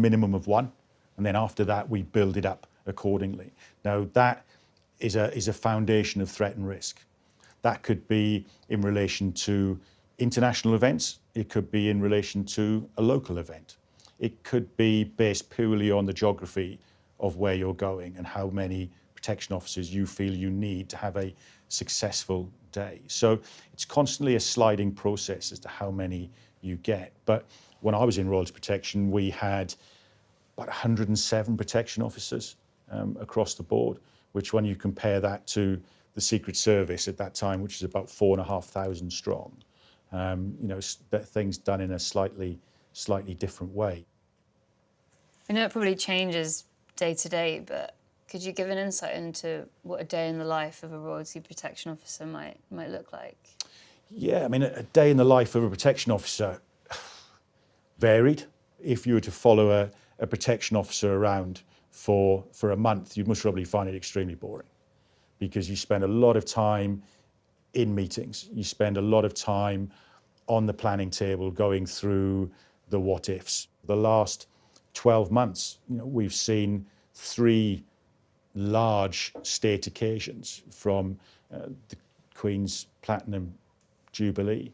minimum of one, and then after that we build it up accordingly. Now that is a foundation of threat and risk. That could be in relation to international events, it could be in relation to a local event. It could be based purely on the geography of where you're going and how many protection officers you feel you need to have a successful day. So it's constantly a sliding process as to how many you get. But when I was in Royals Protection, we had about 107 protection officers across the board, which when you compare that to the Secret Service at that time, which is about 4,500 strong, things done in a slightly different way. I know it probably changes day to day, but could you give an insight into what a day in the life of a royalty protection officer might look like? Yeah, I mean, a day in the life of a protection officer varied. If you were to follow a protection officer around for a month, you'd most probably find it extremely boring, because you spend a lot of time in meetings. You spend a lot of time on the planning table going through the what ifs. The last 12 months, we've seen 3 large state occasions, from the Queen's Platinum Jubilee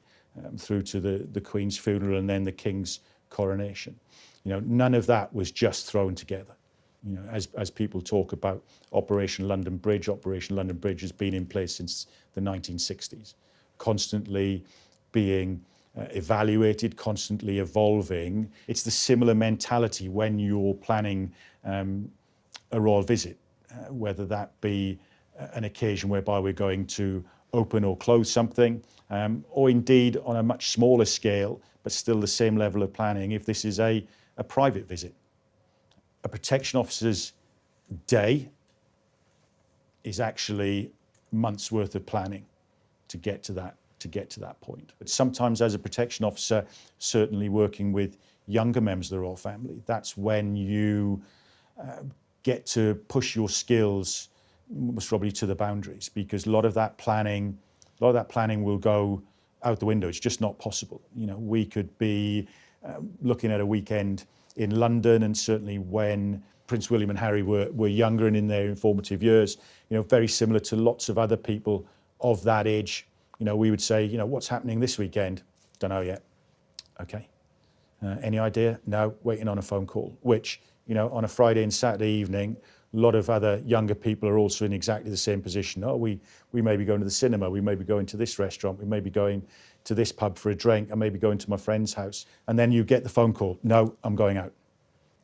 through to the Queen's funeral and then the King's coronation. None of that was just thrown together. As people talk about Operation London Bridge has been in place since the 1960s, constantly being evaluated, constantly evolving. It's the similar mentality when you're planning a royal visit, whether that be an occasion whereby we're going to open or close something, or indeed on a much smaller scale, but still the same level of planning, if this is a private visit. A protection officer's day is actually months worth of planning to get to that point. But sometimes as a protection officer, certainly working with younger members of the royal family, that's when you get to push your skills most probably to the boundaries, because a lot of that planning will go out the window. It's just not possible. We could be looking at a weekend in London, and certainly when Prince William and Harry were younger and in their informative years, very similar to lots of other people of that age, we would say, what's happening this weekend? Don't know yet. Okay. Any idea? No, waiting on a phone call, which, on a Friday and Saturday evening, a lot of other younger people are also in exactly the same position. Oh, we may be going to the cinema, we may be going to this restaurant, we may be going to this pub for a drink, I may be going to my friend's house. And then you get the phone call, no, I'm going out.